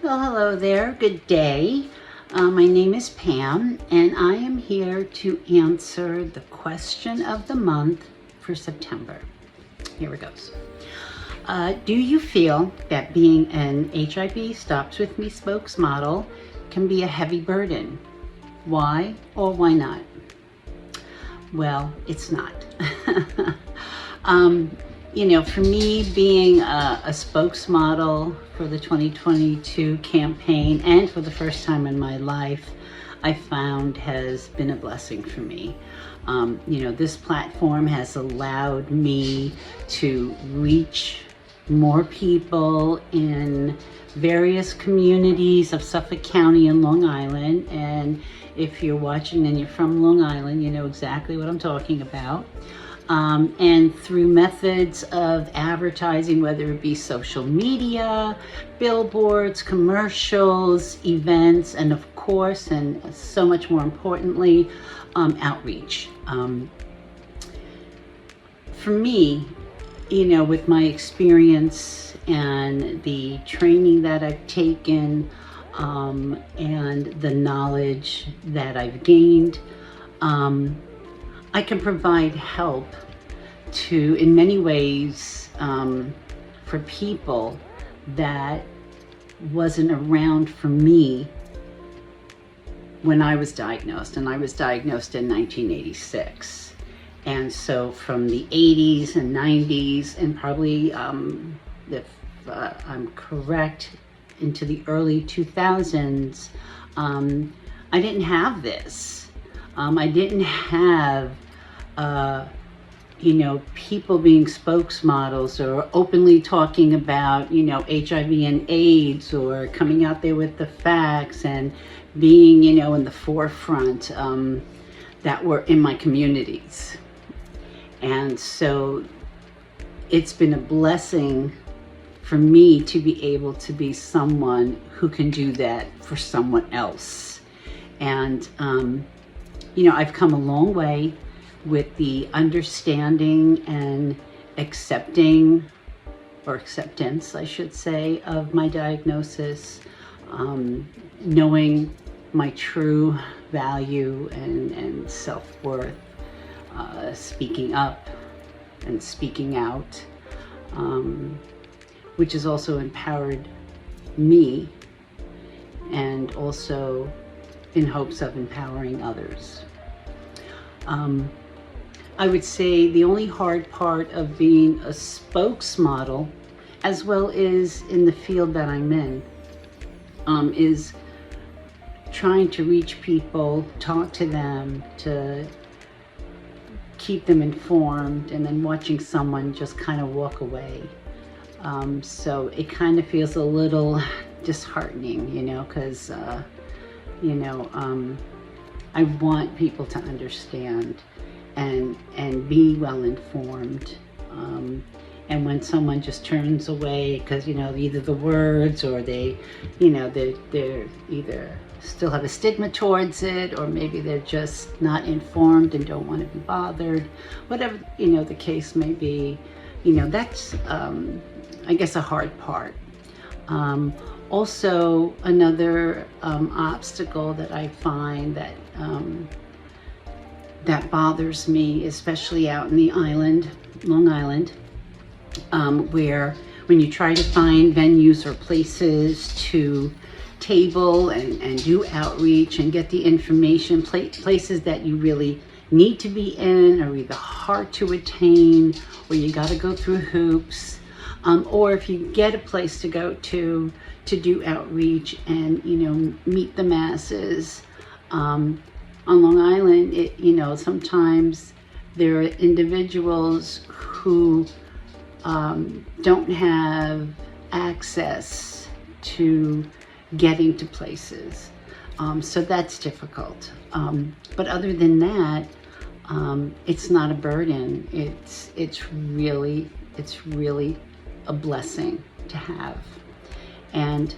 Well, hello there. Good day. My name is Pam, and I am here to answer the question of the month for September. Here it goes. Do you feel that being an HIV Stops With Me spokesmodel can be a heavy burden? Why or why not? Well, it's not. For me, being a spokesmodel for the 2022 campaign, and for the first time in my life, I found has been a blessing for me. This platform has allowed me to reach more people in various communities of Suffolk County and Long Island. And if you're watching and you're from Long Island, you know exactly what I'm talking about. And through methods of advertising, whether it be social media, billboards, commercials, events, and of course, and so much more importantly, outreach. For me, with my experience and the training that I've taken, and the knowledge that I've gained, I can provide help in many ways, for people that wasn't around for me when I was diagnosed, and I was diagnosed in 1986. And so from the 80s and 90s, and probably, if I'm correct, into the early 2000s, I didn't have this. I didn't have people being spokesmodels or openly talking about, HIV and AIDS, or coming out there with the facts and being, in the forefront, that were in my communities. And so it's been a blessing for me to be able to be someone who can do that for someone else. And, I've come a long way with the understanding and acceptance, I should say, of my diagnosis, knowing my true value and self-worth, speaking up and speaking out, which has also empowered me, and also in hopes of empowering others. I would say the only hard part of being a spokesmodel, as well as in the field that I'm in, is trying to reach people, talk to them, to keep them informed, and then watching someone just kind of walk away. So it kind of feels a little disheartening, because, I want people to understand and be well informed. And when someone just turns away because, either the words, or they're either still have a stigma towards it, or maybe they're just not informed and don't want to be bothered, whatever, the case may be, that's, I guess, a hard part. Also, another obstacle that I find that bothers me, especially out in the island, Long Island, where when you try to find venues or places to table and do outreach and get the information, places that you really need to be in are either hard to attain, or you got to go through hoops, or if you get a place to go to do outreach and meet the masses, on Long Island, sometimes there are individuals who don't have access to getting to places, so that's difficult. But other than that, it's not a burden. It's really a blessing to have. And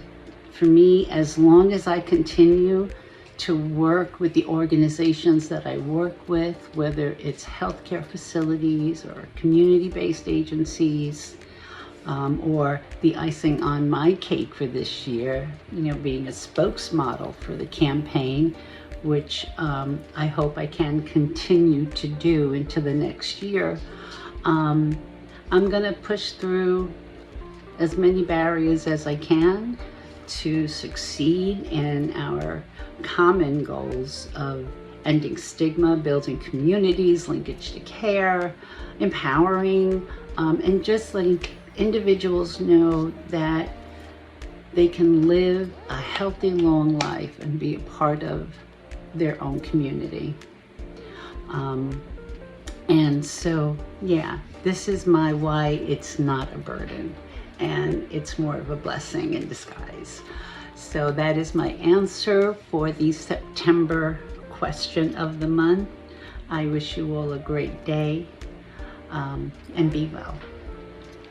for me, as long as I continue to work with the organizations that I work with, whether it's healthcare facilities or community-based agencies, or the icing on my cake for this year, being a spokesmodel for the campaign, which I hope I can continue to do into the next year. I'm going to push through as many barriers as I can to succeed in our common goals of ending stigma, building communities, linkage to care, empowering, and just letting individuals know that they can live a healthy, long life and be a part of their own community. And so, yeah, this is my why it's not a burden, and it's more of a blessing in disguise. So that is my answer for the September question of the month. I wish you all a great day, and be well.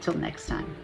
Till next time.